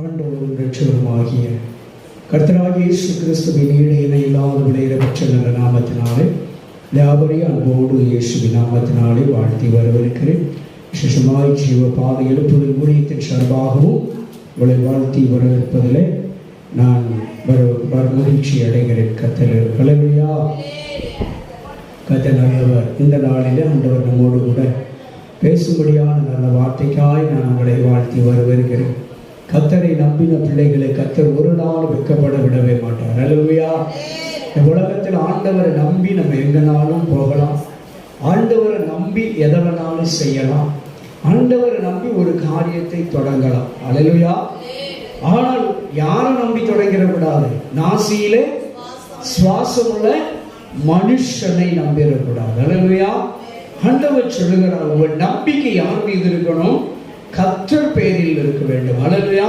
ஆண்டவரும் இரட்சகருமாகிய கர்த்தராகிய இயேசு கிறிஸ்துவின் ஈடு இணை இல்லாத விலையிடப்பட்ட நல்ல நாமத்தினாலே யாவரையும் அன்போடு இயேசுவின் நாமத்தினாலே வாழ்த்தி வரவிருக்கிறேன். விசேஷமாய் ஜீவ பாதை எழுப்புதல் ஊழியத்தின் சார்பாகவும் உங்களை வாழ்த்தி வரவிருப்பதிலே நான் மகிழ்ச்சி அடைகிறேன். கர்த்தர் ஹல்லேலூயா. கர்த்தர் நல்லவர். இந்த நாளிலே ஆண்டவர் நம்மோடு கூட பேசும்படியான நல்ல வார்த்தைக்காய் நான் உங்களை வாழ்த்தி வரவிருக்கிறேன். கர்த்தரை நம்பின பிள்ளைகளை கர்த்தர் ஒரு நாள் வெட்கப்பட விடவே மாட்டார். ஹல்லேலூயா. இந்த உலகத்தில் ஆண்டவரை நம்பி நம்ம எங்கனாலும் போகலாம். ஆண்டவரை நம்பி எதை வேணாலும் செய்யலாம். ஆண்டவரை நம்பி ஒரு காரியத்தை தொடங்கலாம். ஹல்லேலூயா. ஆனால் யாரை நம்பி தொடங்கிடக்கூடாது? நாசியிலே சுவாசமுள்ள மனுஷனை நம்பிடக்கூடாது. ஹல்லேலூயா. ஆண்டவர் சொல்லுகிறார், உங்கள் நம்பிக்கை யார் மீது இருக்கணும்? கர்த்தர் பேரில் இருக்க வேண்டும். ஹல்லேலூயா.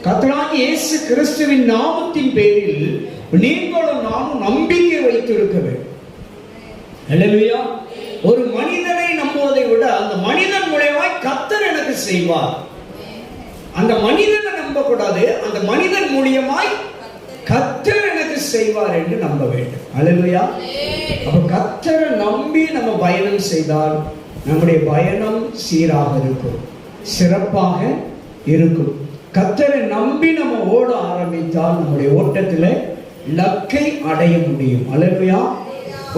கர்த்தராகிய இயேசு கிறிஸ்துவின் நாமத்தின் பேரில் நீங்களும் நானும் நம்பிக்கை வைத்திருக்க வேண்டும். ஹல்லேலூயா. ஒரு மனிதனை நம்புவதை விட அந்த மனிதன் மூலமாய் கர்த்தர் எனக்கு செய்வார், அந்த மனிதனை நம்பக்கூடாது, அந்த மனிதன் மூலியமாய் கர்த்தர் எனக்கு செய்வார் என்று நம்ப வேண்டும். ஹல்லேலூயா. அப்ப கர்த்தரை நம்பி நம்ம பயணம் செய்தால் நம்முடைய பயணம் சீராக இருக்கும், சிறப்பாக இருக்கும். கர்த்தரை நம்பி நம்ம ஓட ஆரம்பித்தால் நம்முடைய ஓட்டத்தில் லக்கை அடைய முடியும். ஹல்லேலூயா.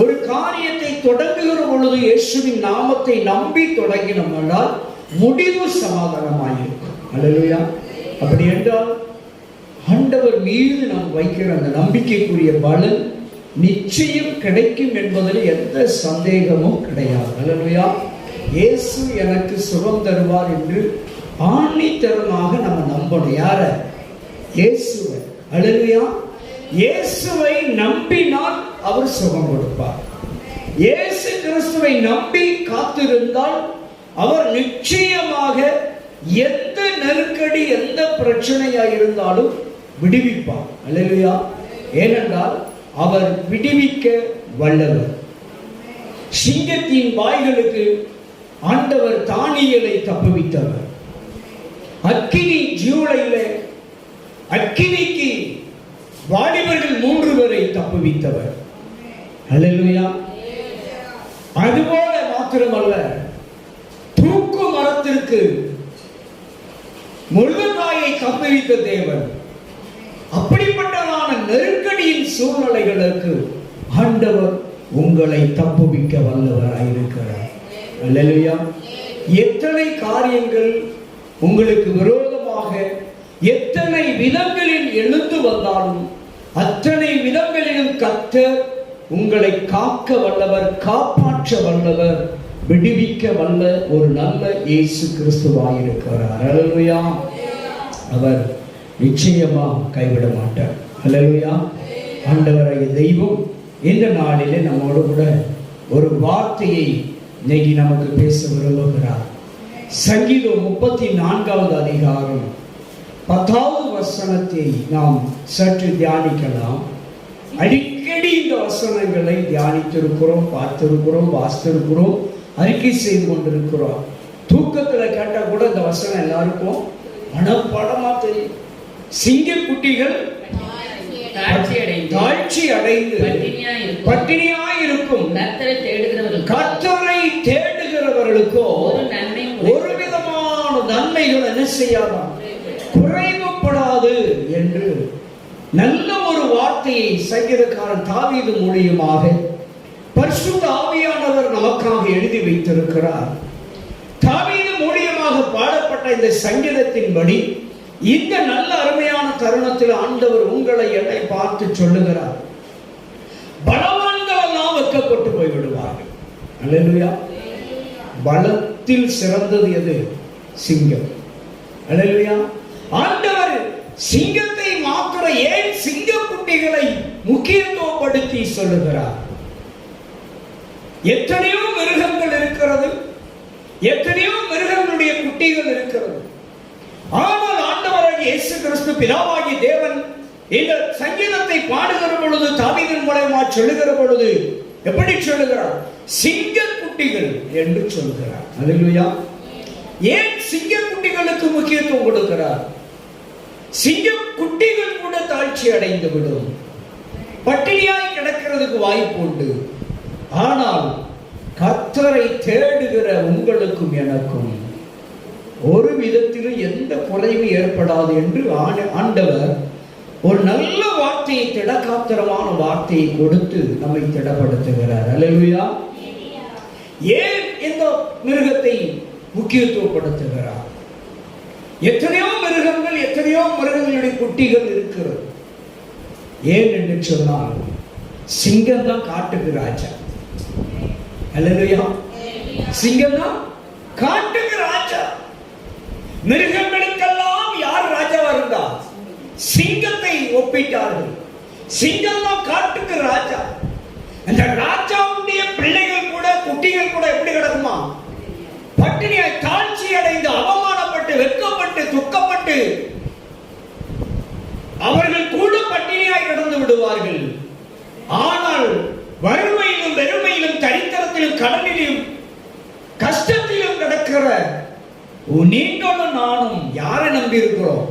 ஒரு காரியத்தை தொடங்குகிற பொழுது இயேசுவின் நாமத்தை நம்பி தொடங்கினோம் என்றால் முடிவு சமாதானமாயிருக்கும். ஹல்லேலூயா. அப்படி என்றால் ஆண்டவர் மீது நாம் வைக்கிற அந்த நம்பிக்கைக்குரிய பலன் நிச்சயம் கிடைக்கும் என்பதில் எந்த சந்தேகமும் கிடையாது. ஹல்லேலூயா. இயேசு எனக்கு சுகம் தருவார் என்று ஆணித்தரமாக நம்ம நம்பணும். யார? இயேசுவை. ஹல்லேலூயா. இயேசுவை நம்பினால் அவர் சுகம் கொடுப்பார். இயேசு கிறிஸ்துவை நம்பி காத்திருந்தால் அவர் நிச்சயமாக எந்த நெருக்கடி எந்த பிரச்சனையா இருந்தாலும் விடுவிப்பார். ஹல்லேலூயா. ஏனென்றால் அவர் விடுவிக்க வல்லவர். சிங்கத்தின் வாய்களுக்கு ஆண்டவர் தானியேலை தப்புவித்தவர். அக்கினி ஜூலையிலே அக்கினிக்கு வாலிபர்கள் 3 பேரை தப்புவித்தவர். ஹல்லேலூயா. அதுபோல மாத்திரமல்ல, தூக்கு மரத்திற்கு முருங்கைக்காயை தப்புவித்த தேவன் அப்படிப்பட்டதான நெருக்கடியின் சூழ்நிலைகளுக்கு ஆண்டவர் உங்களை தப்புவிக்க வல்லவராயிருக்கிறார். ஹல்லேலூயா. எத்தனை காரியங்கள் உங்களுக்கு விரோதமாக எத்தனை விதங்களில் எழுந்து வந்தாலும் அத்தனை விதங்களிலும் கர்த்தர் உங்களை காக்க வல்லவர், காப்பாற்ற வல்லவர், விடுவிக்க வல்ல ஒரு நல்ல இயேசு கிறிஸ்துவாயிருக்கிறார். ஹல்லேலூயா. அவர் நிச்சயமா கைவிட மாட்டார். ஹல்லேலூயா. ஆண்டவராகிய தெய்வம் இந்த நாளிலே நம்மோடு கூட ஒரு வார்த்தையை இன்னைக்கு நமக்கு பேச விரும்புகிறார். சங்கீதம் 34வது அதிகாரம் 10வது வசனத்தை நாம் சற்று தியானிக்கலாம். அடிக்கடி இந்த வசனங்களை தியானித்திருக்கிறோம், பார்த்திருக்கிறோம், வாசித்திருக்கிறோம், அறிக்கை செய்து கொண்டிருக்கிறோம். தூக்கத்தில் கேட்டா கூட இந்த வசனம் எல்லாருக்கும் மனப்பாடமா தெரியும். சிங்கக்குட்டிகள் தாழ்ச்சி அடைந்து பட்டினியாய் இருக்கும், கர்த்தரை தேடுகிறவர்களுக்கோ ஒரு விதமான நன்மைகள் என்ன செய்யாதான், குறைவுபடாது என்று நல்ல ஒரு வார்த்தையை சங்கீதக்காரன் தாவீது மூலியமாக பரிசுத்த ஆவியானவர் நமக்காக எழுதி வைத்திருக்கிறார். தாவீது மூலியமாக பாடப்பட்ட இந்த சங்கீதத்தின்படி இந்த நல்ல அருமையான தருணத்தில் ஆண்டவர் உங்களை என்னை பார்த்து சொல்லுகிறார், பலவான்கள் எல்லாம் வெட்கப்பட்டு போய்விடுவார்கள். ஹல்லேலூயா. பலத்தில் சிறந்தது எது? சிங்கம். ஹல்லேலூயா. ஆண்டவர் சிங்கத்தை மாத்திர ஏன் சிங்கக்குட்டிகளை முக்கியத்துவப்படுத்தி சொல்லுகிறார்? எத்தனையோ மிருகங்கள் இருக்கிறது, எத்தனையோ மிருகங்களுடைய குட்டிகள் இருக்கிறது. ஆனால் ஆண்டவராகிய இயேசு கிறிஸ்து பிதாவாகிய தேவன் இந்த சங்கீதத்தை பாடுகிற பொழுது தாவீதின் மூலமா சொல்லுகிற பொழுது எப்படி சொல்லுகிறார்? சிங்கக்குட்டிகள் என்று சொல்கிறார். ஹல்லேலூயா. ஏன் சிங்கக்குட்டிகளுக்கு முக்கியத்துவம் கொடுக்கிறார்? சிங்கம் குட்டிகள் கூட தாழ்ச்சி அடைந்து விடும். பட்டினியாய் கிடக்கிறதுக்கு வாய்ப்பு உண்டு. ஆனால் கர்த்தரை தேடுகிற உங்களுக்கும் எனக்கும் ஒரு விதத்திலும் எந்த குறைவும் ஏற்படாது என்று ஆண்டவர் ஒரு நல்ல வார்த்தையை, திடகாத்திரமான வார்த்தையை கொடுத்து நம்மை திடப்படுத்துகிறார். அல்லேலூயா. ஏன் இந்த மிருகத்தை முக்கியத்துவப்படுத்துகிறார்? எத்தனையோ மிருகங்கள், எத்தனையோ மிருகங்களுடைய குட்டிகள் இருக்கிறது. ஏன் என்று சொன்னால் சிங்கம் தான் காட்டுக்கு ராஜா. அல்லேலூயா. சிங்கம் தான் காட்டுக்கு ராஜா. மிருகங்களுக்கெல்லாம் யார் ராஜாவா இருந்தா? சிங்கத்தை ஒப்பிட்டார்கள். சிங்கம் தான் காட்டுக்கு ராஜா. அந்த ராஜாவுடைய பிள்ளைகள் கூட, குட்டிகள் கூட எப்படி கிடக்குமா? பட்டினியாய் தாழ்ச்சி அடைந்து, அவமானப்பட்டு, வெட்கப்பட்டு, துக்கப்பட்டு அவர்கள் கூட பட்டினியாய் கிடந்து விடுவார்கள். ஆனால் வறுமையிலும், வெறுமையிலும், தரித்திரத்திலும், கடனிலும், கஷ்டத்திலும் கிடக்கிற நீங்களும் நானும் யாரை நம்பி இருக்கிறோம்?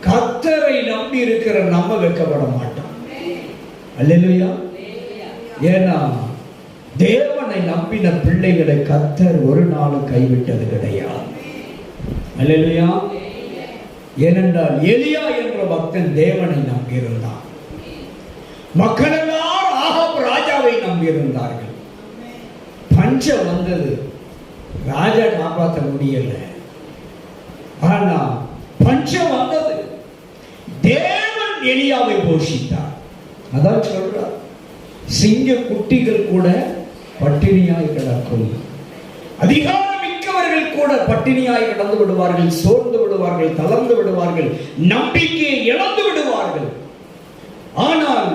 கர்த்தரை நம்பி இருக்கிற நம்ம வெட்கப்பட மாட்டோம். அல்லேலூயா. ஏன்னா தேவனை நம்பின பிள்ளைகளை கர்த்தர் ஒரு நாளும் கைவிட்டது கிடையாது. அல்லேலூயா. ஏனென்றால் எலியா என்ற பக்தன் தேவனை நம்பியிருந்தான். மக்கள் எல்லாரும் ஆகாப் ராஜாவை நம்பியிருந்தார்கள். பஞ்சம் வந்தது, ராஜா காப்பாற்ற முடியல. ஆனா பஞ்சம் வந்தது, தேவன் எலியாவை போஷித்தார். அதான் சொல்றார், சிங்க குட்டிகள் கூட பட்டினியாய் கிடக்கும். அதிகாரம் மிக்கவர்கள் கூட பட்டினியாய் கிடந்து விடுவார்கள், சோர்ந்து விடுவார்கள், தளர்ந்து விடுவார்கள், நம்பிக்கையை இழந்து விடுவார்கள். ஆனால்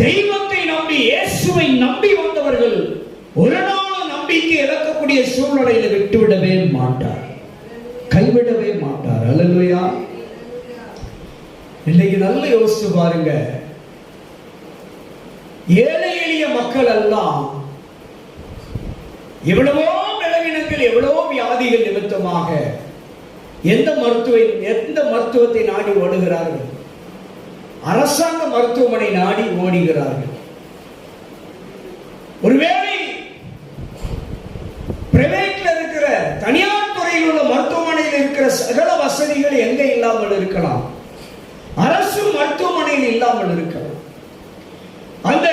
தெய்வத்தை நம்பி, இயேசுவை நம்பி வந்தவர்கள் ஒரு நாள் நம்பிக்கை இழக்கக்கூடிய சூழ்நிலையில விட்டுவிடவே மாட்டார், கைவிடவே மாட்டார். அல்லேலூயா. இன்னைக்கு நல்ல யோசிச்சு பாருங்க, ஏழை எளிய மக்கள் எல்லாம் எவ்வளவோ பலவீனங்கள், எவ்வளவோ வியாதிகள் நிமித்தமாக எந்த மருத்துவத்தை நாடி ஓடுகிறார்கள்? அரசாங்க மருத்துவமனை நாடி ஓடுகிறார்கள். ஒருவேளை பிரைவேட்ல இருக்கிற, தனியார் துறையில் உள்ள மருத்துவமனையில் இருக்கிற சகல வசதிகள் எங்க இல்லாமல் இருக்கலாம்? அரசு மருத்துவமனையில் இல்லாமல் இருக்கலாம். அந்த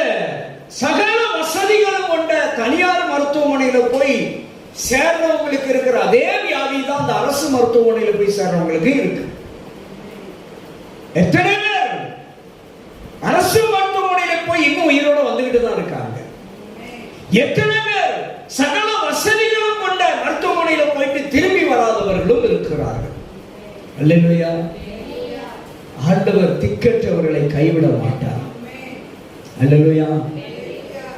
சகல வசதிகளும் கொண்ட தனியார் மருத்துவமனையில போய் சேர்றவங்களுக்கு இருக்கிற அதே வியாதி தான் அந்த அரசு மருத்துவமனையில போய் சேர்றவங்களுக்கு இருக்கு. எத்தனை பேர் அரசு மருத்துவமனையில போய் இன்னும் உயிரோட வந்துகிட்டு தான் இருக்காங்க? எத்தனை பேர் சகல வசதிகளும் கொண்ட மருத்துவமனையில போயிட்டு திரும்பி வராதவர்களும் இருக்கிறார்கள்? அல்லேலூயா. ஆண்டவர் திக்கற்றவர்களை கைவிட மாட்டார். அல்லேலூயா.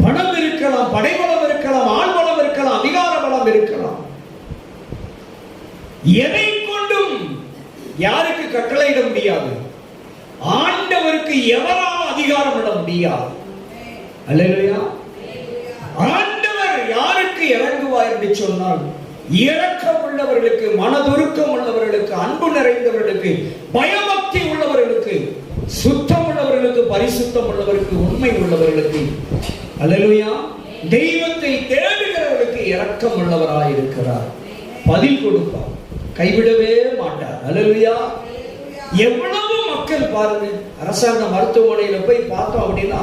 பணம் இருக்கலாம், படைபலம் இருக்கலாம், ஆள்பலம் இருக்கலாம், அதிகார பலம் இருக்கலாம். எதை கொண்டும் யாருக்கு கட்டளையிட முடியாது? ஆண்டவருக்கு எவராலும் அதிகாரம் இட முடியாது. அல்லேலூயா. ஆண்டவர் யாருக்கு இறங்குவார் என்று சொன்னால், இரக்கம் உள்ளவர்களுக்கு, மனதுருக்கம் உள்ளவர்களுக்கு, அன்பு நிறைந்தவர்களுக்கு, பயபக்தி உள்ளவர்களுக்கு, சுத்தம் உள்ளவர்களுக்கு, பரிசுத்தம் உள்ளவர்களுக்கு, உண்மை உள்ளவர்களுக்கு, அல்லேலூயா, தெய்வத்தை தேடுகிறவர்களுக்கு இரக்கம் உள்ளவராய் இருக்கிறார். பதில் கொடுப்பார், கைவிடவே மாட்டார். அல்லேலூயா. எவ்வளவு மக்கள் பாருங்க, அரசாங்க மருத்துவமனையில போய் பார்த்தோம் அப்படின்னா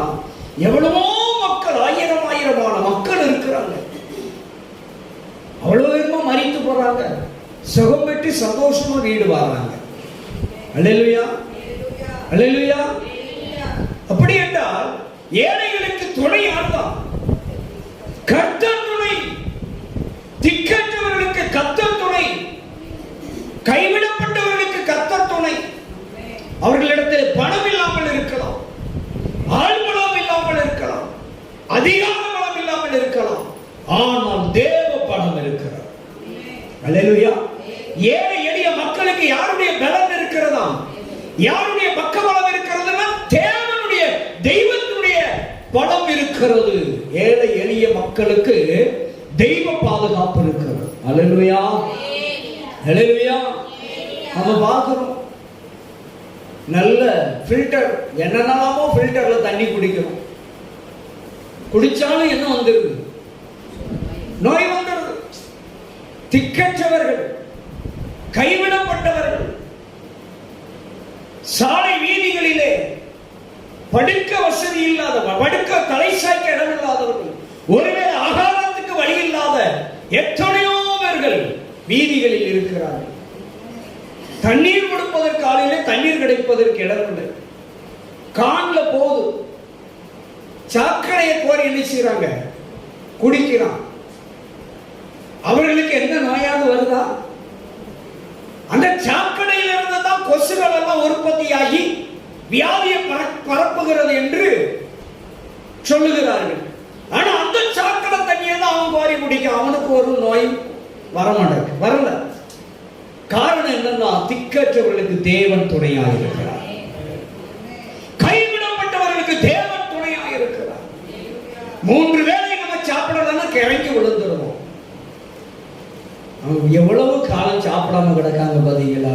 எவ்வளவோ மக்கள், ஆயிரம் ஆயிரமான மக்கள் இருக்கிறாங்க. அவ்வளவு பேருமா மரித்து போறாங்க, சுகம் பெற்று சந்தோஷமா வீடு வர்றாங்க. அல்லேலூயா. அல்லேலூயா. அப்படி என்றால் ஏழைகளுக்கு துணை யார்தான்? கர்த்தர் துணை. திக்கற்றவர்களுக்கு கர்த்தர் துணை. கைவிடப்பட்டவர்களுக்கு கர்த்தர் துணை. அவர்களிடத்தில் பணம் இல்லாமல் இருக்கலாம், ஆள்பலம் இல்லாமல் இருக்கலாம், அதிகார பலம் இல்லாமல் இருக்கலாம், ஆனால் தேவ பணம் இருக்கிறது. அல்லேலூயா. ஏழை எளிய மக்களுக்கு யாருடைய பலம் இருக்கிறதா? யாருடைய பக்கபலம் இருக்கிறதுனா தேவனுடைய, தெய்வத்தினுடைய பலம் இருக்கிறது. ஏழை எளிய மக்களுக்கு தெய்வ பாதுகாப்பு இருக்கிறது. அல்லேலூயா. அல்லேலூயா. நம்ம பார்க்கிறோம், நல்ல ஃபில்டர், என்னென்னலாமோ ஃபில்டர்ல தண்ணி குடிக்கிறோம். குடிச்சாலும் என்ன வந்துருது? நோய் வந்துடுது. திக்கற்றவர்கள், கைவிடப்பட்டவர்கள், சாலை வீதிகளிலே படுக்க வசதி இல்லாத, படுக்க தலை சாய்க்க இடம் இல்லாதவர்கள், ஒருவேளை ஆகாரத்துக்கு வழி இல்லாத எத்தனையோ பேர்கள் வீதிகளில் இருக்கிறார்கள். தண்ணீர் கொடுப்பதற்கு ஆளிலே தண்ணீர் கிடைப்பதற்கு இடம் இல்லை. கான்ல போது சாக்கடையை கோரி என்ன செய்யறாங்க? குடிக்கிறான். அவர்களுக்கு எந்த நோயாவது வருதா? அந்த சாக்கடையில் இருந்து தான் கொசுகள் எல்லாம் உற்பத்தியாகி வியாதியை பரப்புகிறது என்று சொல்லுகிறார்கள். ஆனா அந்த சாக்கடை தண்ணியை தான் அவன் கோரி குடிக்க, அவனுக்கு ஒரு நோய் வரல. காரணம் என்னன்னா, திக்கற்றவர்களுக்கு தேவன் துணையாக இருக்கிறார். கைவிடப்பட்டவர்களுக்கு தேவன் துணையாக இருக்கிறார். 3 வேளை நம்ம சாப்பிடலன்னா கிழங்கி விழுந்துருவோம். அவங்க எவ்வளவு காலம் சாப்பிடாம கிடக்காங்க பாத்தீங்களா?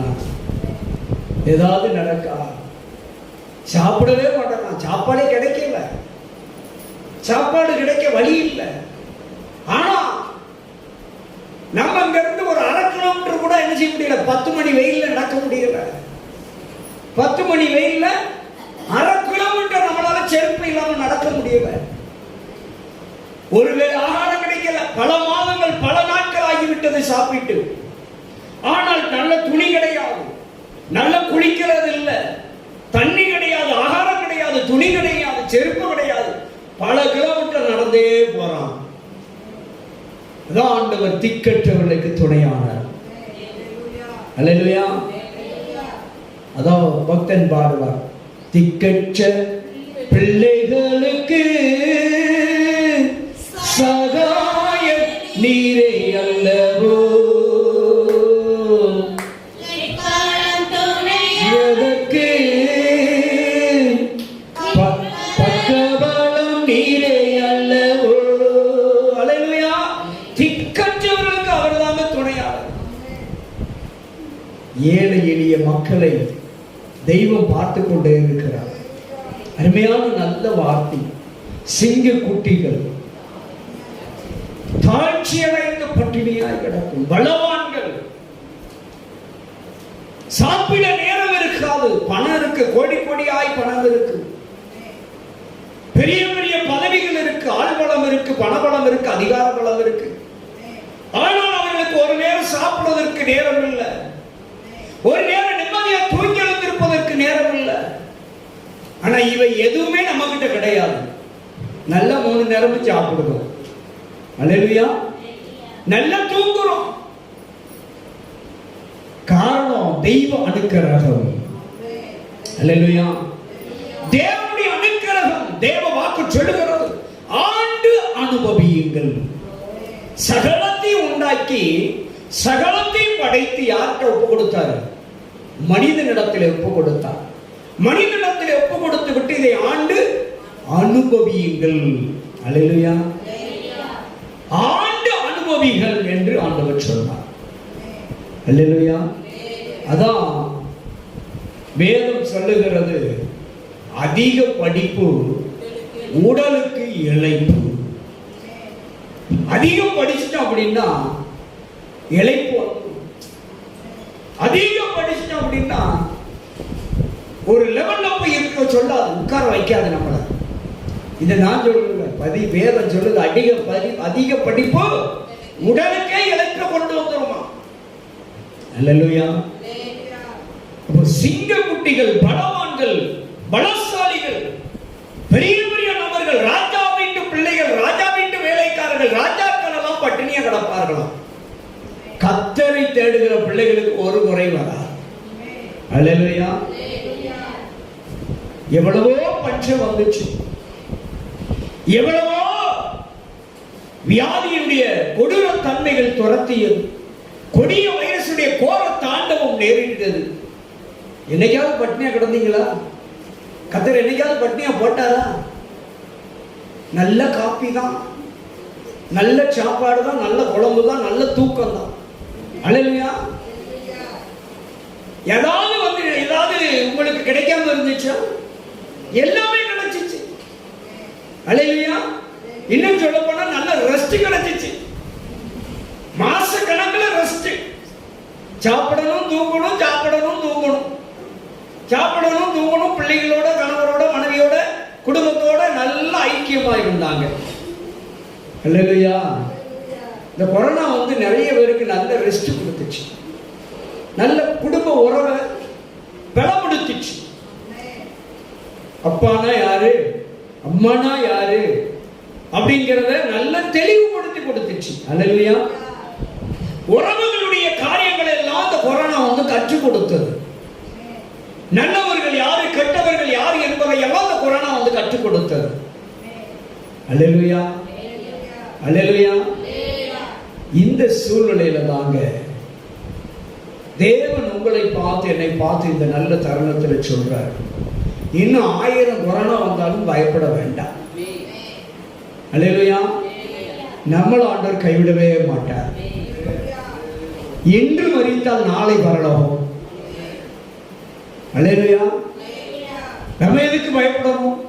ஏதாவது நடக்கா? சாப்பிடவே மாட்டாங்க. சாப்பாடே கிடைக்கல, சாப்பாடு கிடைக்க வழி இல்லை. ஆனா நம்ம அங்க இருந்து ஒரு 1/2 கிலோமீட்டர் கூட என்ன செய்ய முடியல? 10 மணி வெயில்ல நடக்க முடியல. 10 மணி வெயில்ல 1/2 கிலோமீட்டர் நம்மளால செருப்பு இல்லாம நடக்க முடியல. ஒருவேளை ஆகாரம் கிடைக்கல. பல மாதங்கள், பல நாட்கள் ஆகிவிட்டது சாப்பிட்டு. ஆனால் நல்ல துணி கிடையாது, நல்ல குளிக்கிறது இல்லை, தண்ணி கிடையாது, ஆகாரம் கிடையாது, துணி கிடையாது, செருப்பு கிடையாது. பல கிலோமீட்டர் நடந்தே போறான். ஆண்டவர் திக்கற்றவர்களுக்கு துணையானார். அல்லேலூயா. அதான் பக்தன் பாடுவார், திக்கற்ற பிள்ளைகளுக்கு சகாய நீரே அல்லவோ, எதற்கு பக்கபலம் நீரே அல்லவோ. அல்லேலூயா. திக்கற்றவர்களுக்கு அவர்தாங்க துணையாளர். ஏழை எளிய மக்களை தெய்வம் பார்த்து கொண்டே இருக்கிறார். அருமையான நல்ல வார்த்தை. சிங்க குட்டிகள் தாழ்ச்சியடைந்து பட்டினியாய் கிடக்கும். பலவான்கள் சாப்பிட நேரம் இருக்காது. பணம் இருக்கு, கோடி கோடியாய் பணம் இருக்கு, பெரிய பெரிய பதவிகள் இருக்கு, ஆள்பலம் இருக்கு, பணபலம் இருக்கு, அதிகார பலம் இருக்கு. ஆனால் அவர்களுக்கு ஒரு நேரம் சாப்பிடுவதற்கு நேரம் இல்லை, ஒரு நேரம் நிம்மதியா தூங்கி எழுந்திருப்பதற்கு நேரம் இல்லை. ஆனா இவை எதுவுமே நம்ம கிட்ட கிடையாது. நல்ல 3 நேரமும் சாப்பிடுவோம். அல்லேலூயா. நல்லா தூங்குறோம். காரணம் தெய்வ அனுக்கிரகம். அல்லேலூயா. தேவனுடைய அனுக்கிரகம். தேவ வாக்கு சொல்லுகிறது, ஆண்டு அனுபவியுங்கள். சகலத்தையும் உண்டாக்கி சகலத்தையும் படைத்து யார்கிட்ட ஒப்பு கொடுத்தார்? மனிதனிடத்தில் ஒப்பு கொடுத்தார். மனிதனிடத்தில் ஒப்பு கொடுத்து விட்டு இதை ஆண்டு அனுபவியுங்கள். அல்லேலூயா. ஆண்டு அனுபவிகள் என்று ஆண்டவர் சொன்னார். அல்லேலூயா. அதான் வேதம் சொல்லுகிறது, அதிக படிப்பு உடலுக்கு இளைப்பு. அதிகம் படிச்சிட்டோம் அப்படின்னா இளைப்பு. அதிகம் படிச்சிட்டோம் அப்படின்னா ஒரு லெவல்ல போய் இருக்க சொல்லாது, உட்கார வைக்காது நம்மள. இதை நான் சொல்லுங்க, வேதம் சொல்லுது, அதிக படிப்பு உடலுக்கே இளைப்ப கொண்டு வந்துருமா. அல்லேலூயா. அப்போ சிங்க குட்டிகள், பலவான்கள், பலசாலிகள், பெரிய பெரிய நபர்கள், ராஜா வீட்டு பிள்ளைகள், ராஜா வீட்டு வேலைக்காரர்கள், ராஜாக்கள் எல்லாம் பட்டினியா கிடப்பார்களாம். கர்த்தரை தேடுகிற பிள்ளைகளுக்கு ஒரு குறை வராது. அல்லேலூயா. எவ்வளவோ பஞ்சம் வந்துச்சு, எவ்வளவோ வியாதியுடைய கொடூர தன்மைகள் துரத்தியது, கொடிய வைரசுடைய கோர தாண்டவம் நேரிட்டது. என்னைக்காவது பட்டினியா கிடந்தீங்களா? கர்த்தர் என்னைக்காவது பட்டினியா போட்டாரா? நல்ல காப்பி தான், நல்ல சாப்பாடு தான், நல்ல குழம்பு தான், நல்ல தூக்கம் தான். அல்லேலூயா. ஏதாவது உங்களுக்கு கிடைக்காம இருந்துச்சா? எல்லாமே கிடைச்சிச்சு. அல்லேலூயா. இன்னும் சொல்ல போனா நல்ல ரெஸ்ட் கிடைச்சிச்சு. மாச கணக்கில் ரெஸ்ட். சாப்பிடணும் தூங்கணும், சாப்பிடணும் தூங்கணும், சாப்பிடணும் தூங்கணும். பிள்ளைகளோட, கணவரோட, மனைவியோட, குடும்பத்தோட நல்ல ஐக்கியமா இருந்தாங்க. அல்லேலூயா. இந்த கொரோனா நிறைய பேருக்கு நல்ல ரெஸ்ட் கொடுத்துச்சு, நல்ல குடும்ப உறவை பலப்படுத்துச்சு. அப்பானா யாரு, அம்மானா யாரு அப்படிங்கிறத நல்ல தெளிவுபடுத்தி கொடுத்துச்சு. அல்லேலூயா. உறவுகளுடைய காரியங்கள் எல்லாம் இந்த கொரோனா கற்றுக் கொடுத்தது. நல்லவர்கள் யாரு, கெட்டவர்கள் யாரு என்பதை எல்லாம் இந்த கொரோனா கற்றுக் கொடுத்தது. அல்லேலூயா. அல்லேலூயா. இந்த சூழ்நிலையில தாங்க தேவன் உங்களை பார்த்து, என்னை பார்த்து இந்த நல்ல தருணத்தில் சொல்றார், இன்னும் 1000 கொரோனா வந்தாலும் பயப்பட வேண்டாம். அல்லேலூயா. நம்மள ஆண்டவர் கைவிடவே மாட்டார். இன்று மரித்தால் நாளை பரலோகம். அல்லேலூயா. நம்ம எதுக்கு பயப்படணும்?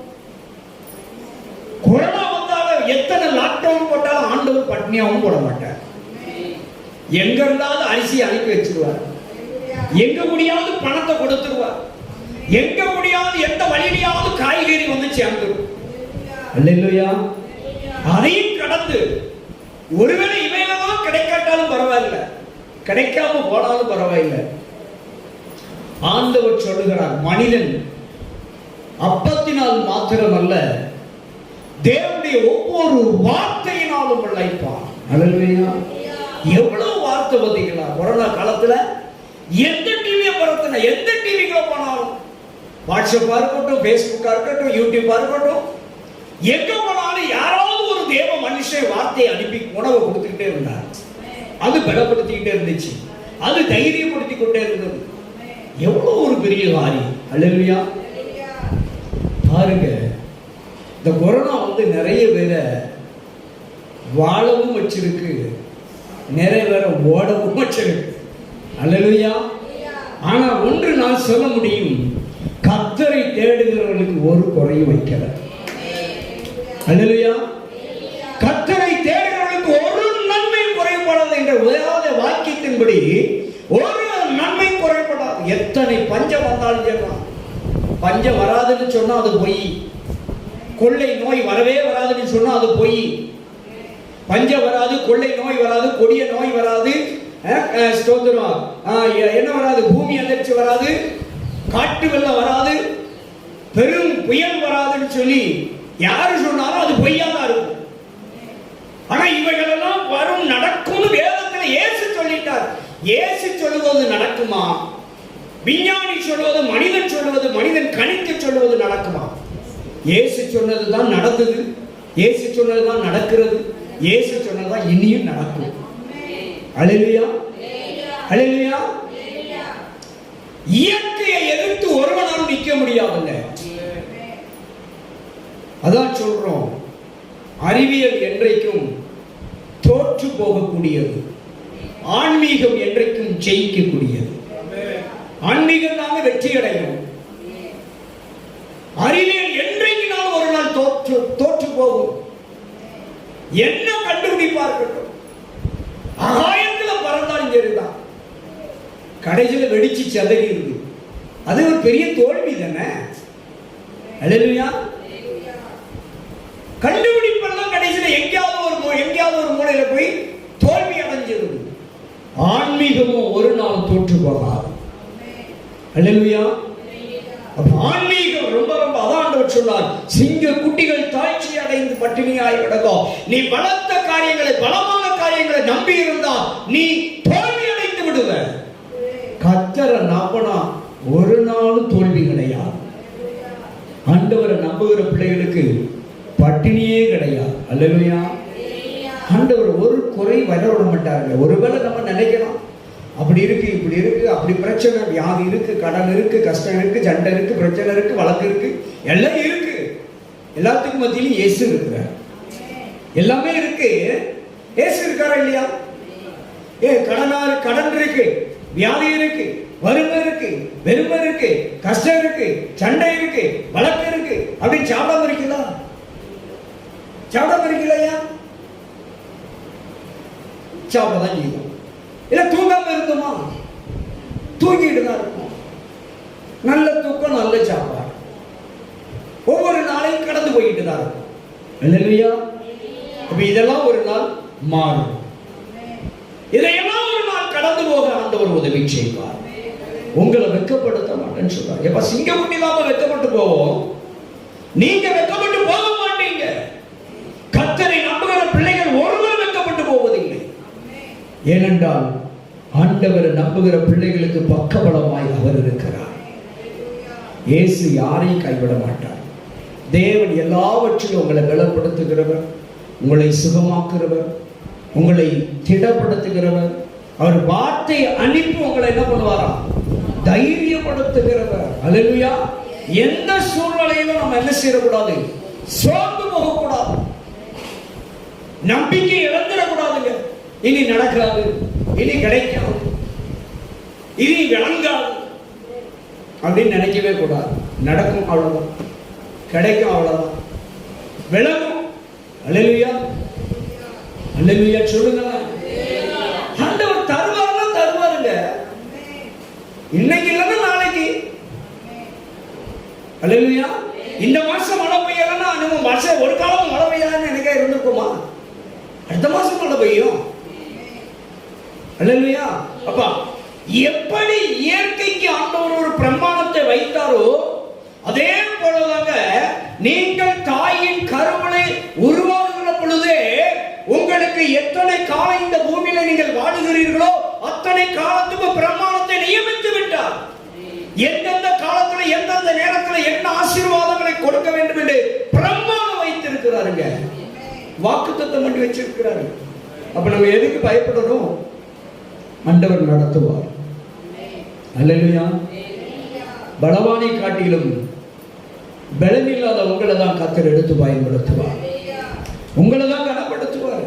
கொரோனா வந்தாலும் எத்தனை லாக்டவுன் போட்டாலும் ஆண்டவர் பட்னியாவும் போட மாட்டார். எங்க இருந்தாவது அரிசி அனுப்பி வச்சிருவார், எங்க முடியாவது பணத்தை கொடுத்துருவார், எங்க முடியாவது எந்த வழியிலாவது காய்கறி சேர்ந்துடும். அல்லேலூயா. அதையும் கடந்து ஒருவேளை இவையெல்லாம் கிடைக்காட்டாலும் பரவாயில்லை, கிடைக்காம போனாலும் பரவாயில்லை. ஆண்டவர் சொல்லுகிறார், மனிதன் அப்பத்தினால் மாத்திரமல்ல தேவனுடைய ஒவ்வொரு வார்த்தையினாலும் பிழைப்பான். அல்லேலூயா. எவ்வளவு வார்த்தை பார்த்தீங்களா? கொரோனா காலத்துல எந்த டிவியை பரத்தின, எந்த டிவிக்குள்ள போனாலும், வாட்ஸ்அப்பா இருக்கட்டும், பேஸ்புக்கா இருக்கட்டும், யூடியூபா இருக்கட்டும், எங்க போனாலும் யாராவது ஒரு தேவ மனுஷன் வார்த்தையை அனுப்பி உணவை கொடுத்துக்கிட்டே இருந்தார். அது பலப்படுத்திக்கிட்டே இருந்துச்சு, அது தைரியப்படுத்தி கொண்டே இருந்தது. எவ்வளவு ஒரு பெரிய காரியம். அல்லேலூயா. பாருங்க, இந்த கொரோனா நிறைய பேரை வாழவும் வச்சிருக்கு, நிறைய பேரை ஓடவும் வச்சிருக்கு. அல்லேலூயா. ஆனா ஒன்று நான் சொல்ல முடியும், கர்த்தரை தேடுகிறவர்களுக்கு ஒரு குறையும் வைக்கல. அல்லேலூயா. கர்த்தரை தேடுகிறவர்களுக்கு ஒரு நன்மை குறைபடாது என்ற உயர்ந்த வாக்கியத்தின்படி ஒரு நன்மை குறைபடாது. எத்தனை பஞ்சம் வந்தாலும் கேட்கலாம், பஞ்சம் வராதுன்னு சொன்னா அது பொய். கொள்ளை நோய் வரவே வராதுன்னு சொன்னா அது பொய். பஞ்சம் வராது, கொள்ளை நோய் வராது, கொடிய நோய் வராது, என்ன வராது, பூமி அதிர்ச்சி வராது, காட்டு வெள்ளம் வராது, பெரும் புயல் வராதுன்னு சொல்லி யாரு சொன்னாலும் அது பொய்யா தான் இருக்கும். ஆனா இவைகள் எல்லாம் வரும், நடக்கும். வேதத்தில் இயேசு சொல்லிட்டார். இயேசு சொல்லுவது நடக்குமா? விஞ்ஞானி சொல்வது, மனிதன் சொல்வது, மனிதன் கணித்து சொல்வது நடக்குமா? இயேசு சொன்னதுதான் நடந்தது, இயேசு சொன்னதுதான் நடக்கிறது, இயேசு சொன்னதுதான் இனியும் நடக்கும். அல்லேலூயா. அல்லேலூயா. இயற்கையை எதிர்த்து ஒருவனாலும் நிற்க முடியாதுங்க. அதான் சொல்றோம், அறிவியல் என்றைக்கும் தோற்று போகக்கூடியது, ஆன்மீகம் என்றைக்கும் ஜெயிக்கக்கூடியது. ஆன்மீகம் தாங்க வெற்றி அடையும். அறிவியல் என்றைக்குனாலும் ஒரு நாள் தோற்று போகும். என்ன கண்டுபிடிப்பார்கள், ஆகாயத்தில் பறந்தாலும் சரிதான், கடைசியில் வெடிச்சு செதறி இருக்கு. அது ஒரு பெரிய தோல்வி தானே. அல்லேலூயா. கண்டுபிடிப்பெல்லாம் கடைசியில் எங்கேயாவது ஒரு மூலையில போய் தோல்வி அடைஞ்சிருது. ஆன்மீகமும் ஒரு நாள் தோற்று போகாது. அல்லேலூயா. ஆன்மீகம் ரொம்ப ரொம்ப அதான் சொன்னார், சிங்க குட்டிகள் தாழ்ச்சி அடைந்து பட்டினியாய் கிடக்கும். நீ பலத்த காரியங்களை, பலமான காரியங்களை நம்பி இருந்தா நீ தோல்வி அடைந்து விடுவ. கர்த்தரை நம்பினா ஒரு நாளும் தோல்வி கிடையாது. ஆண்டவரை நம்புகிற பிள்ளைகளுக்கு பட்டினியே கிடையாது. அல்லேலூயா. ஆண்டவர் ஒரு குறை வர விட மாட்டாங்க. ஒருவேளை நம்ம நினைக்கலாம், அப்படி இருக்கு, இப்படி இருக்கு, அப்படி பிரச்சனை, வியாதி இருக்கு, கடன் இருக்கு, கஷ்டம் இருக்கு, சண்டை இருக்கு, பிரச்சனை இருக்கு, வழக்கு இருக்கு, எல்லாம் இருக்கு. எல்லாத்துக்கும் மத்தியிலும் இயேசு இருக்கிறார். எல்லாமே இருக்கு. இயேசு இருக்காரா இல்லையா? கடன் இருக்கு, வியாதி இருக்கு, வறுமை இருக்கு, வெறுமை இருக்கு, கஷ்டம் இருக்கு, சண்டை இருக்கு, வழக்கு இருக்கு அப்படின்னு சாப்பிடாம இருக்கீங்களா? சாப்பிடாம இருக்கலையா? சாப்பிடதான் செய்யும். இல்ல தூங்காம இருக்குமா? தூங்கிட்டு தான் இருக்கும். நல்ல தூக்கம், நல்ல சாப்பாடு ஒவ்வொரு நாளையும் கடந்து போயிட்டு தான் இருக்கும். இல்லையா? அப்ப இதெல்லாம் ஒரு நாள் மாறும். இதையெல்லாம் ஒரு நாள் கடந்து போக ஆண்டவர் உதவி செய்வார். உங்களை வெட்கப்படுத்த மாட்டேன்னு சொல்றார். எப்ப சிங்கக்குட்டி இல்லாம வெட்கப்பட்டு போவோம், நீங்க வெட்கப்பட்டு போக மாட்டீங்க. கர்த்தரை நம்புகிற பிள்ளைகள் ஒருவர் வெட்கப்பட்டு போவதில்லை. ஏனென்றால் ஆண்டவரை நம்புகிற பிள்ளைகளுக்கு பக்கபலமாய் அவர் இருக்கிறார். இயேசு யாரையும் கைவிட மாட்டார். தேவன் எல்லாவற்றிலும் உங்களை பலப்படுத்துகிறவர், உங்களை சுகமாக்குகிறவர், உங்களை திடப்படுத்துகிறவர். அவர் வார்த்தை அனுப்பி உங்களை என்ன பண்ணுவாராம்? தைரியப்படுத்துகிறவர். அல்லேலூயா. எந்த சூழ்நிலையிலும் நம்ம என்ன செய்யக்கூடாது? சோர்ந்து போகக்கூடாது, நம்பிக்கை இழந்துடக்கூடாதுங்க. இனி நடக்காது, இனி கிடைக்காது, இனி விளங்காது அப்படின்னு நினைக்கவே கூடாது. நடக்கும் அவ்வளவுதான், கிடைக்கும் அவ்வளவுதான், விளங்கும். அல்லேலூயா, அல்லேலூயா சொல்லுங்க. ஆண்டவர் தருவார்னா தருவாருங்க, இன்னைக்கு இல்லைன்னா நாளைக்கு. அல்லேலூயா. இந்த மாசம் மழை பெய்யலன்னா நம்ம வருஷம் ஒரு காலம் மழை பெய்யாதுன்னு நினைக்க இருந்திருக்குமா? அடுத்த மாசம் மழை பெய்யும். அல்லேலூயா. அப்பா, எப்படி இயற்கைக்கு ஆண்டவர் ஒரு பிரமாணத்தை வைத்தாரோ அதே போலதாங்க நீங்கள் தாயின் கருவிலே உருவாகுகிற பொழுதே உங்களுக்கு எத்தனை காலம் இந்த பூமியில நீங்கள் வாழுகிறீர்களோ அத்தனை காலத்துக்கு பிரமாணத்தை நியமித்து விட்டார். எந்தெந்த காலத்துல எந்தெந்த நேரத்துல என்ன ஆசீர்வாதங்களை கொடுக்க வேண்டும் என்று பிரமாணம் வைத்திருக்கிறாருங்க. வாக்குத்தத்தம் பண்ணி வச்சிருக்கிறாரு. அப்ப நம்ம எதுக்கு பயப்படணும்? ஆண்டவர் நடத்துவார். அல்லேலூயா. பலவானை காட்டிலும் பலமில்லாத உங்களை தான் கர்த்தர் எடுத்து பயன்படுத்துவார். உங்களை தான் கனப்படுத்துவார்.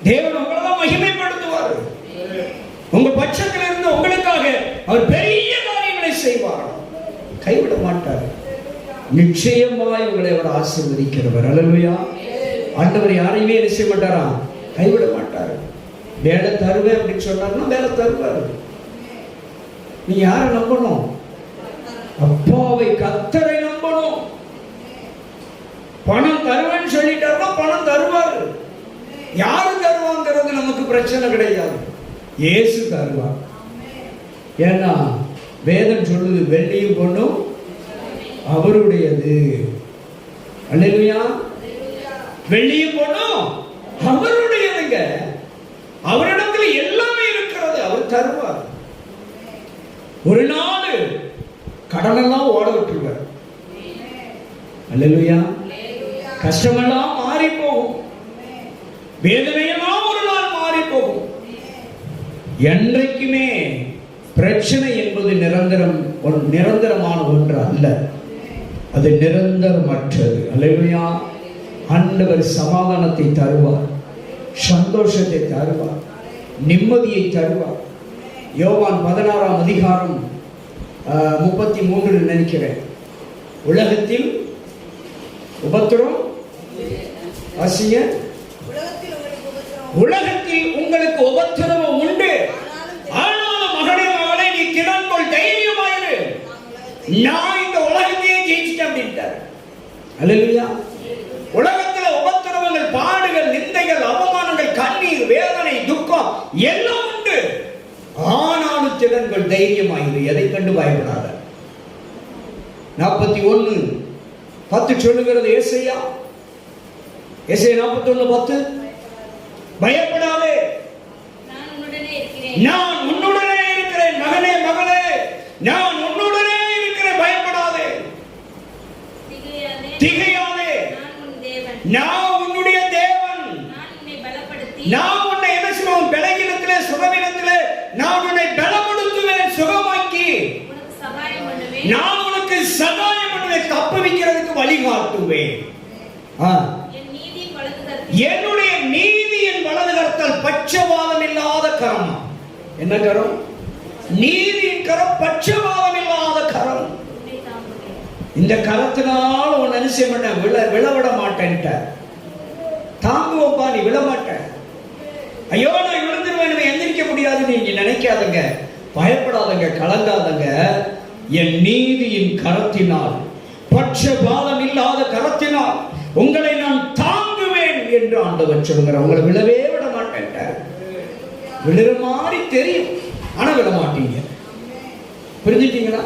தேவன் உங்களை தான் மகிமைப்படுத்துவார். உங்க பட்சத்தில் இருந்து உங்களுக்காக அவர் பெரிய காரியங்களை செய்வார். கைவிட மாட்டார். நிச்சயமாய் உங்களை அவர் ஆசீர்வதிக்கிறவர். அல்லேலூயா. ஆண்டவர் யாரையுமே என்ன செய்ய மாட்டாரா? கைவிட மாட்டார். வேலை தருவேன் அப்படின்னு சொன்னார்னா வேலை தருவார். நீ யாரை நம்பணும்? அப்பாவை, கர்த்தரை நம்பணும். பணம் தருவேன்னு சொல்லிட்டாருன்னா பணம் தருவார். யாரு தருவாங்கிறது நமக்கு பிரச்சனை கிடையாது. இயேசு தருவார். ஏன்னா வேதம் சொல்லுது, வெள்ளியும் பொண்ணும் அவருடையது. அல்லேலூயா. வெள்ளியும் பொண்ணும் அவருடையதுங்க. அவரிடத்துல எல்லாமே இருக்கிறது. அவர் தருவார். ஒரு நாள் கடனெல்லாம் ஓட விட்டுருவார். அல்லேலூயா. கஷ்டமெல்லாம் மாறி போகும், வேதனையெல்லாம் ஒரு நாள் மாறி போகும். என்றைக்குமே பிரச்சனை என்பது நிரந்தரமான ஒன்று அல்ல, அது நிரந்தரமற்றது. அல்லேலூயா. ஆண்டவர் சமாதானத்தை தருவார், சந்தோஷத்தை தருவார், நிம்மதியை தருவார். யோவான் 16ஆம் அதிகாரம் 33 நினைக்கிறேன். உலகத்தில் உபத்திரம் வாசிங்க. உலகத்தில் உங்களுக்கு உபத்திரவம் உண்டு, ஆனாலும் மகனே மகளே நீ திடன்கொள், தைரியமாயிரு, நான் இந்த உலகத்தையே ஜெயிச்சிட்டேன் அப்படின்ட்டார். அல்லேலூயா. உலகத்துல உபத்திரவங்கள், பாடுகள், நிந்தைகள், அவமானங்கள், கண்ணீர், வேதனை, துக்கம் எல்லாம் உண்டு. ஆனாலும் திடன்கள், தைரியமாயிரு, எதை கண்டு பயப்படாத. 41:10 சொல்லுகிறது. ஏசாயா 41:10, பயப்படாதே, நான் உன்னுடனே இருக்கிறேன், மகனே மகளே, நான் உன்னுடனே இருக்கிறேன், பயப்படாதே, திகையாதே, நான் உன்னுடைய தேவன், நான் உன்னை என்ன செய்வேன்? பலகீனத்திலே சுகவீனத்திலே நான் உன்னை பலப்படுத்துவேன், சுகமாக்கி நான் உனக்கு சகாயம் பண்ணுவேன், தப்புவிக்கிறதுக்கு வழிகாட்டுவேன். என்னுடைய நீதியின் வலது கரத்தால் பட்சபாதம் இல்லாத கரம். என்ன கரம்? நீதி கரம் பட்சபாதம் இல்லாத கரம். இந்த கரத்தினால உன் நினைச்ச மாட்டேன், விழவிட மாட்டேன்ட்ட. தாங்குவோப்பா, நீ விழ மாட்டேன். ஐயோ நான் விழுந்துருவேன், எந்திரிக்க முடியாதுன்னு நீங்க நினைக்காதங்க, பயப்படாதங்க, கலங்காதங்க. என் நீதியின் கரத்தினால், பட்சபாதம் இல்லாத கரத்தினால் உங்களை நான் தாங்குவேன் என்று ஆண்டவர் சொல்கிறார். உங்களை விழவே விட மாட்டேன். விழுற மாதிரி தெரியும், ஆனா விட மாட்டீங்க. புரிஞ்சுட்டீங்களா?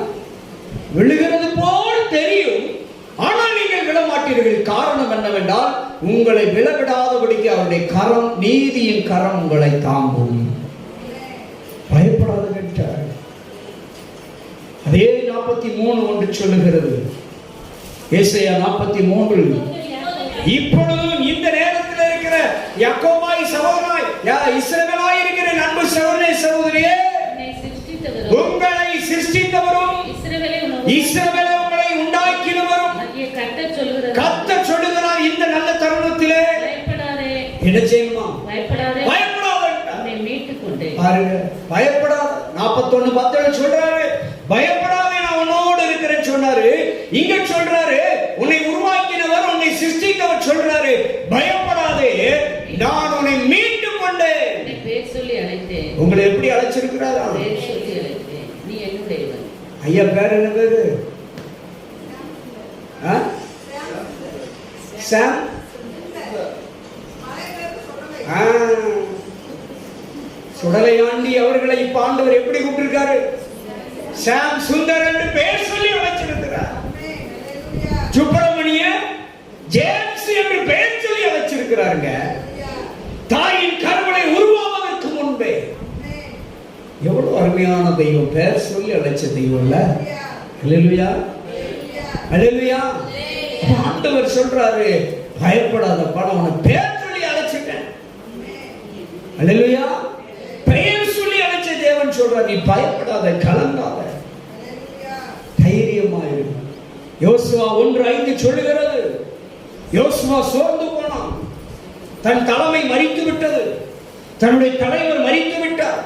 விழுகிறது போல் தெரியும், ஆனால் நீங்கள் விட மாட்டீர்கள். காரணம் என்னவென்றால், உங்களை விழவிடாதபடிக்கு அவருடைய கரம், நீதியின் கரம் உங்களை தாங்கும். பயப்படாத. அதே 43 ஒன்று சொல்லுகிறது. ஏசாயா 43, இப்பொழுதும் இந்த நேரத்தில் இருக்கிற யாக்கோபாய் சகோதராய், இஸ்ரவேலாய் இருக்கிற அன்பு சகோதரனே சகோதரியே, உங்களை சிருஷ்டித்தவரும் இஸ்ரவேலை உங்களை உண்டாக்கினவரும் கர்த்தர் சொல்லுகிறார், இந்த நல்ல தருணத்திலே என்ன செய்யுமா? பயப்படாதே. பாருங்க, பயப்படாத. 41:10 சொல்றாரு, பயப்படாதே, நான் உன்னோடு இருக்கிறேன்னு சொன்னாரு. இங்க சொல்றாரு, உன்னை உருவாக்கினவர், உன்னை சிருஷ்டித்தவர் சொல்றாரு, பயப்படாதே, நான் உன்னை மீட்டு கொண்டேன். உங்களை எப்படி அழைச்சிருக்கிறாரா? ஐயா பேர் என்ன பேரு? சாம். சுடலையாண்டி அவர்களை இப்ப ஆண்டவர் எப்படி கூப்பிட்டிருக்காரு? சாம் சுந்தர் என்று பெயர் சொல்லி அழைச்சிருக்கிறார். சுப்பிரமணிய ஜேம்ஸ் என்று பெயர் சொல்லி அழைச்சிருக்கிறாருங்க. தாயின் கருவளை உருவாவதற்கு முன்பே. எவ்வளவு அருமையான தெய்வம், பெயர் சொல்லி அழைச்ச தெய்வம் இல்ல? அல்லேலூயா, அல்லேலூயா. ஆண்டவர் சொல்றாரு, பயப்படாத, பணம் உனக்கு பெயர் சொல்லி அழைச்சிட்டேன். அல்லேலூயா. பெயர் சொல்லி அழைச்ச தேவன் சொல்றார், நீ பயப்படாத, கலங்காத, தைரியமா இரு. யோசுவா 1:5 சொல்லுகிறது, யோசுவா சோர்ந்து போனான். தன் தலைமை மரித்து விட்டது, தன்னுடைய தலைவர் மரித்து விட்டார்.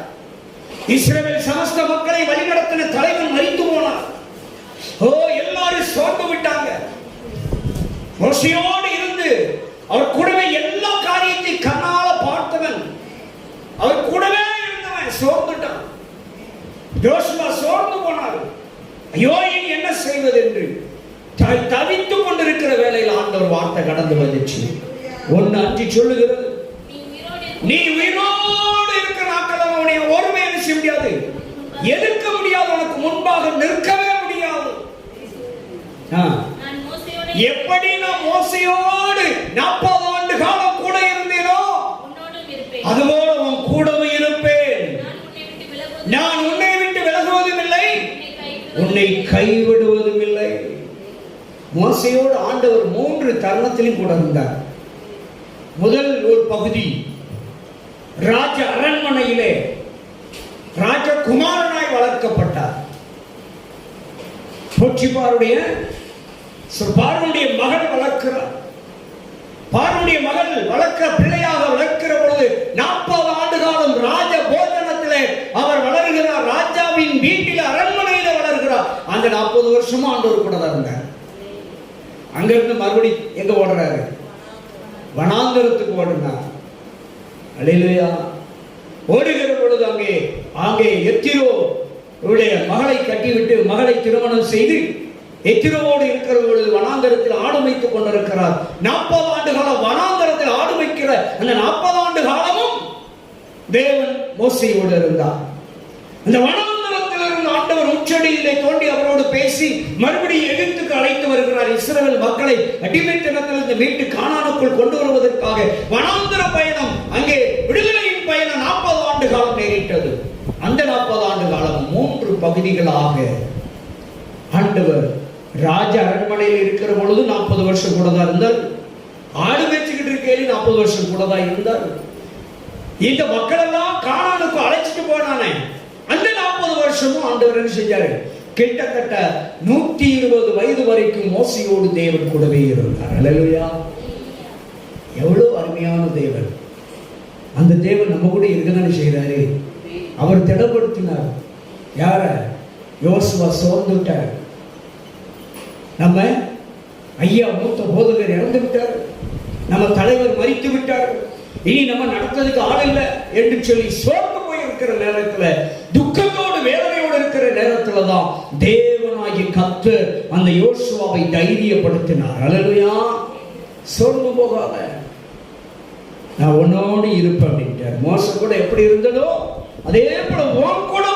இஸ்ரவேல் சமஸ்த மக்களை வழிநடத்தின தலைவர் மரித்து போனார். எல்லாரும் சோர்ந்து விட்டாங்க. மோசேயோடு இருந்து அவர் கூடவே எல்லா காரியத்தையும் கண்ணால பார்த்தவன், அவர் கூடவே இருந்தவன் சோர்ந்துட்டான். யோசுவா சோர்ந்து போனார். ஐயோ இனி என்ன செய்வது என்று தவித்துக் கொண்டிருக்கிற வேளையில் ஆண்டவர் வார்த்தை கடந்து வந்துச்சு. 1:5 சொல்லுகிறது, நீ உயிரோடு இருக்கிற நாட்கள் அவனை ஒருமே செய்ய முடியாது, எதிர்க்க முடியாது, உனக்கு முன்பாக நிற்கவே முடியாது. எப்படி நான் மோசேயோடு 40 ஆண்டு காலம் கூட இருந்தேனோ அதுபோல உன் கூடவே இருப்பேன். நான் உன்னை விட்டு விலகுவதும் இல்லை, உன்னை கைவிடுவதும் இல்லை. மோசேயோடு ஆண்டவர் 3 தருணத்திலும் கூட இருந்தார். முதல் ஒரு பகுதி, ராஜ அரண்மனையிலே ராஜகுமாரனாய் வளர்க்கப்பட்டார். போத்திபாருடைய மகள் வளர்க்கிறார். பார்வனுடைய மகள் வளர்க்கிற பிள்ளையாக வளர்க்கிற பொழுது 40 ஆண்டு காலம் ராஜ போஜனத்திலே அவர் வளர்கிறார். ராஜாவின் வீட்டில் அரண்மனையில வளர்கிறார். அந்த 40 வருஷமா ஆண்டவர் கூட தான் இருந்தார். அங்கிருந்து மறுபடி எங்க ஓடுறாரு? வனாந்தரத்துக்கு ஓடுனார். அல்லேலூயா. ஓடுகிற பொழுது அங்கே எத்திரோ மகளை கட்டிவிட்டு மகளை திருமணம் செய்து எத்திரோவோடு இருக்கிற பொழுது வனாந்தரத்தில் ஆடு வைத்துக் கொண்டிருக்கிறார். 40 ஆண்டு காலம் வனாந்தரத்தில் ஆடு வைக்கிற அந்த 40 ஆண்டு காலமும் தேவன் மோசேயோடு இருந்தார். அந்த வனாந்தரத்தில் இருந்த ஆண்டவர் உச்சடியிலே தோண்டி அவரோடு பேசி மறுபடியும் எகிப்துக்கு அழைத்து வருகிறார். இஸ்ரவேல் மக்களை அடிமைத்தனத்திலிருந்து மீட்டு கானானுக்குள் கொண்டு வருவதற்காக வனாந்தர பயணம், அங்கே விடுதலையின் பயணம் 40 ஆண்டு காலம் நேரிட்டது. அந்த 40 ஆண்டு காலம் 3 பகுதிகளாக ஆண்டவர் ராஜ அரண்மனையில் இருக்கிற பொழுது 40 வருஷம் கூட தான் இருந்தார். ஆடு மேய்ச்சிக்கிட்டு இருக்கையில 40 வருஷம் கூட தான் இருந்தார். இந்த மக்கள் எல்லாம் கானானுக்கு அழைச்சிட்டு போனானே, அந்த 40 வருஷமும் ஆண்டவர் என்ன செஞ்சாரு? கிட்டத்தட்ட 120 வயது வரைக்கும் மோசேயோடு தேவன் கூடவே இருந்தார். அல்லேலூயா. எவ்வளவு அருமையான தேவன்! அந்த தேவன் நம்ம கூட இருக்கதானே செய்யறாரு. அவர் திடப்படுத்தினார். யார? யோசுவா சோர்ந்து விட்டார். நம்ம ஐயா மூத்த போதகர் இறந்து விட்டார், நம்ம தலைவர் மரித்து விட்டார், இனி நம்ம நடத்துறதுக்கு ஆள் இல்லை என்று சொல்லி சோர்ந்து போய் இருக்கிற நேரத்துல, துக்கத்தோடு வேதனையோடு இருக்கிற நேரத்துல தான் தேவனாகிய கர்த்தர் அந்த யோசுவாவை தைரியப்படுத்தினார். அல்லேலூயா. சோர்ந்து போகாத, நான் உன்னோடு இருப்பேன் அப்படின்ட்டார். மோசே கூட எப்படி இருந்ததோ அதே போல உன் கூட,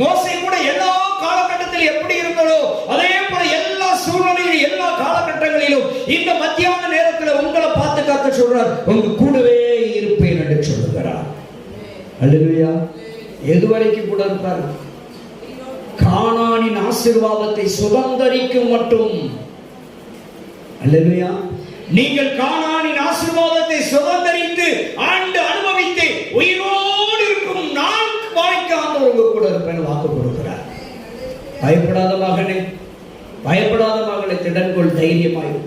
மோசே கூட எல்லா காலகட்டத்தில் எப்படி இருந்ததோ அதே போல எல்லா சூழ்நிலையிலும் எல்லா காலகட்டங்களிலும் இந்த மத்தியான நேரத்தில் உங்களை பார்த்து காக்க சொல்றார், உங்க கூடவே இருப்பேன் என்று சொல்லுகிறார். அல்லேலூயா. எதுவரைக்கும் கூட இருப்பார்? கானானின் ஆசீர்வாதத்தை சுதந்தரிக்கும் மட்டும். அல்லேலூயா. நீங்கள் கானானின் ஆசீர்வாதத்தை சுதந்தரித்து ஆண்டு அனுபவித்து உயிரோடு இருக்கும் நாள் வரைக்கும் உங்க கூட இருப்பேன் வாக்கு கொடுக்கிறார். பயப்படாத மகனே, பயப்படாத மகளை, திடன்கொள், தைரியமாயிரும்.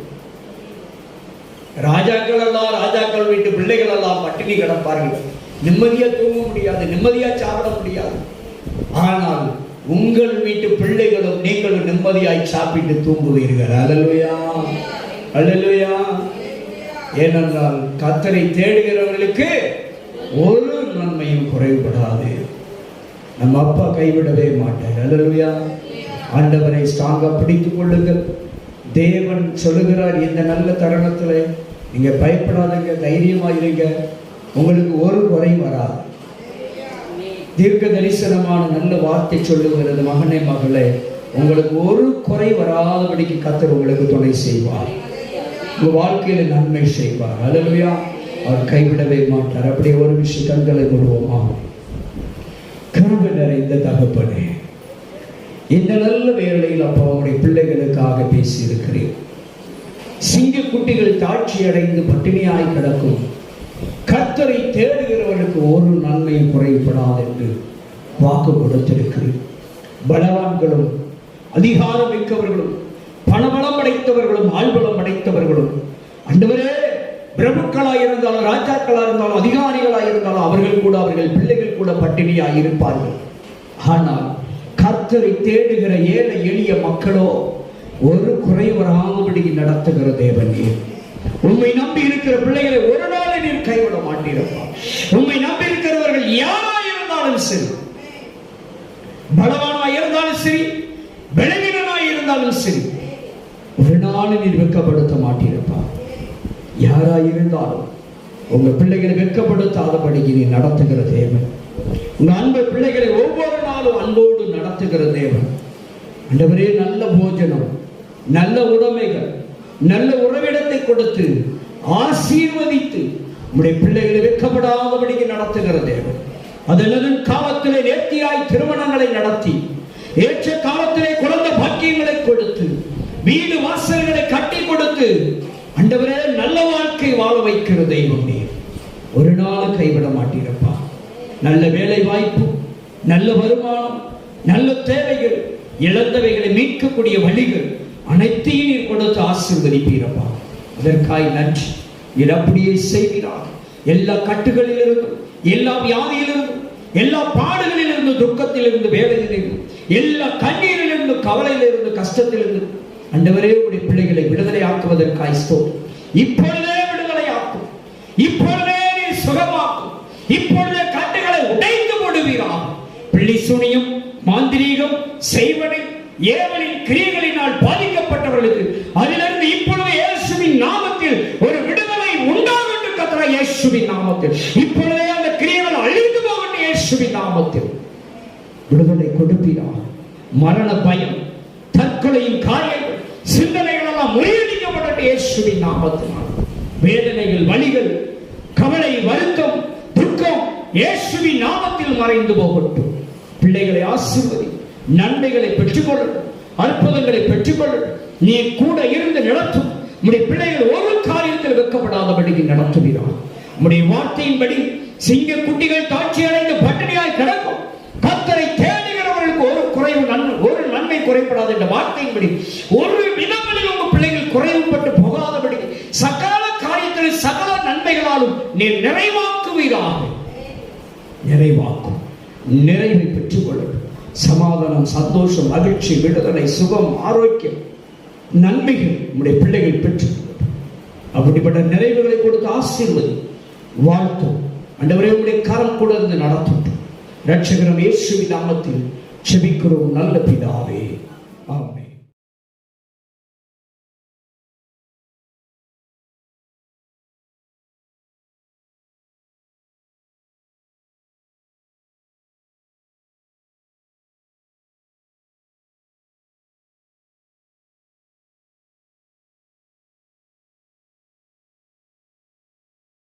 ராஜாக்கள் எல்லாம், ராஜாக்கள் வீட்டு பிள்ளைகள் எல்லாம் பட்டினி கிடப்பார்கள், நிம்மதியா தூங்க முடியாது, நிம்மதியா சாப்பிட முடியாது. ஆனால் உங்கள் வீட்டு பிள்ளைகளும் நீங்களும் நிம்மதியாய் சாப்பிட்டு தூங்குவீர்கள். அல்லேலூயா, அல்லேலூயா. ஏனென்றால் கர்த்தரை தேடுகிறவர்களுக்கு ஒரு நன்மையும் குறைபடாது. நம்ம அப்பா கைவிடவே மாட்டார். அல்லேலூயா. ஆண்டவரை ஸ்ட்ராங்கா பிடித்துக் கொள்ளுங்கள். தேவன் சொல்லுகிறார், இந்த நல்ல தருணத்துல நீங்க பயப்படாதீங்க, தைரியமா இருங்க, உங்களுக்கு ஒரு குறை வராது. தீர்க்க தரிசனமான நல்ல வார்த்தை சொல்லுகிறது, மகனே மகளே, உங்களுக்கு ஒரு குறை வராதபடிக்கு கர்த்தர் உங்களுக்கு துணை செய்வார், உங்க வாழ்க்கையில நன்மை செய்வார். அல்லேலூயா. அவர் கைவிடவே மாட்டார். அப்படியே ஒரு விஷயம் கண்களை விடுவோமா? கிருபை நிறைந்த தகப்பனே, இந்த நல்ல வேளையில் அப்பா உங்களுடைய பிள்ளைகளுக்காக பேசி இருக்கிறேன். சிங்கக்குட்டிகள் தாட்சி அடைந்து பட்டினியாய் கிடக்கும் கர்த்தரை தேடுகிறவர்களுக்கு ஒரு நன்மையும் குறைபடாது என்று வாக்கு கொடுத்திருக்கிறேன். பலவான்களும் அதிகாரம் மிக்கவர்களும் பணபலம் அடைத்தவர்களும் ஆள்பலம் அடைத்தவர்களும் ஆண்டவரே, பிரபுக்களாய் இருந்தாலும் ராஜாக்களாக இருந்தாலும் அதிகாரிகளாக இருந்தாலும் அவர்கள் கூட, அவர்கள் பிள்ளைகள் கூட பட்டினியாய் இருப்பார்கள். ஆனால் கர்த்தரை தேடுகிற ஏழை எளிய மக்களோ ஒரு குறை வராதபடி நடத்துகிற தேவன் நீர். உம்மை நம்பி இருக்கிற பிள்ளைகளை ஒரு நாள் நீர் கைவிட மாட்டீரப்பா. உம்மை நம்பி இருக்கிறவர்கள் யாராய் இருந்தாலும் சரி, பலவானாய் இருந்தாலும் சரி, பலவீனனாய் இருந்தாலும் சரி, ஒரு நாள் நீர் வெட்கப்படுத்த மாட்டீரப்பா. யாராய் இருந்தாலும் உங்க பிள்ளைகளை வெட்கப்படுத்தாதபடிக்கு நீ நடத்துகிற தேவன். உங்க அன்பு பிள்ளைகளை ஒவ்வொரு நாளும் அன்போடு நடத்துகிற தேவன். ஆண்டவரே, நல்ல போஜனம், நல்ல உடைமைகள், நல்ல உறவிடத்தை கொடுத்து ஆசீர்வதித்து உங்களுடைய பிள்ளைகளை வெட்கப்படாதபடிக்கு நடத்துகிற தேவன். அதன் காலத்திலே நேர்த்தியாய் திருமணங்களை நடத்தி, ஏற்ற காலத்திலே குழந்தை பாக்கியங்களை கொடுத்து, வீடு வாசல்களை கட்டி கொடுத்து, ஆண்டவரே நல்ல வாழ்க்கை வாழ வைக்கிற தெய்வம் நீர். ஒரு நாள் கைவிட மாட்டீரப்பா. நல்ல வேலை வாய்ப்பு, நல்ல வருமானம், நல்ல தேவைகள், இழந்தவைகளை மீட்கக்கூடிய வழிகள் அனைத்தையும் நீர் கொடுத்து ஆசீர்வதிப்பீரப்பா. அதற்காய் நன்றி. நீர் அப்படியே செய்கிறார். எல்லா கட்டுகளிலிருந்தும், எல்லா வியாதியிலிருந்தும், எல்லா பாடுகளிலிருந்து, துக்கத்திலிருந்து, வேதனையிலிருந்து, எல்லா கண்ணீரிலிருந்து, கவலையிலிருந்து, கஷ்டத்திலிருந்து ஆண்டவரே உடைய பிள்ளைகளை விடுதலை ஆக்குவதற்காய் ஸ்தோத்திரம். இப்பொழுதே விடுதலை ஆக்கும், இப்பொழுதே நீ சுகமாக்கும், இப்பொழுதே கட்டுகளை உடைத்து போடுவீராக. பிள்ளை சூனியம், மாந்திரீகம், செய்வனை, ஏவலின் கிரியைகளினால் பாதிக்கப்பட்டவர்களுக்கு அதிலிருந்து இப்பொழுது இயேசுவின் நாமத்தில் ஒரு விடுதலை உண்டாகட்டும். கர்த்தரே, இயேசுவின் நாமத்தில் இப்பொழுதே அந்த கிரியைகள் அழிந்து போகட்டும். இயேசுவின் நாமத்தில் விடுதலை கொடுப்பீராக. மரண பயம், தற்கொலையின் காரியங்கள், சிந்தனைகள் எல்லாம் முறியடிக்கப்பட்ட இயேசுவின் நாமத்தினால் வேதனைகள், வலிகள், கவலை, வருத்தம், துக்கம் இயேசுவின் நாமத்தில் மறைந்து போகட்டும். பிள்ளைகளை ஆசீர்வதி, நன்மைகளை பெற்றுக்கொள்ளட்டும், அற்புதங்களை பெற்றுக்கொள்ளட்டும். நீ கூட இருந்து நடத்தும். உம்முடைய பிள்ளைகள் ஒரு காரியத்தில் வெட்கப்படாதபடிக்கு நடத்துகிறார். உம்முடைய வார்த்தையின்படி சிங்க குட்டிகள் தாட்சி அடைந்து பட்டினியாய் கிடக்கும். கர்த்தரை தேடுகிறவர்களுக்கு ஒரு நன்மை குறைபடாது என்ற வார்த்தையின்படி ஒரு விதங்களில் உங்கள் பிள்ளைகள் குறைவுபட்டு போகாதபடி சகல காரியத்தில் சகல நன்மைகளாலும் நீர் நிறைவாக்குவீராக. நிறைவாக்கும், நிறைவை பெற்றுக் கொள்ளட்டும். சமாதானம், சந்தோஷம், மகிழ்ச்சி, விடுதலை, சுகம், ஆரோக்கியம், நன்மைகள் உம்முடைய பிள்ளைகள் பெற்று அப்படிப்பட்ட நிறைவுகளை கொடுத்து ஆசீர்வதி வாழ்த்தும். ஆண்டவரே, உம்முடைய கரம் கொடுத்து நடத்தும். இரட்சகரும் இயேசுவின் நாமத்தில் செபிக்கிறோம் நல்ல பிதாவே.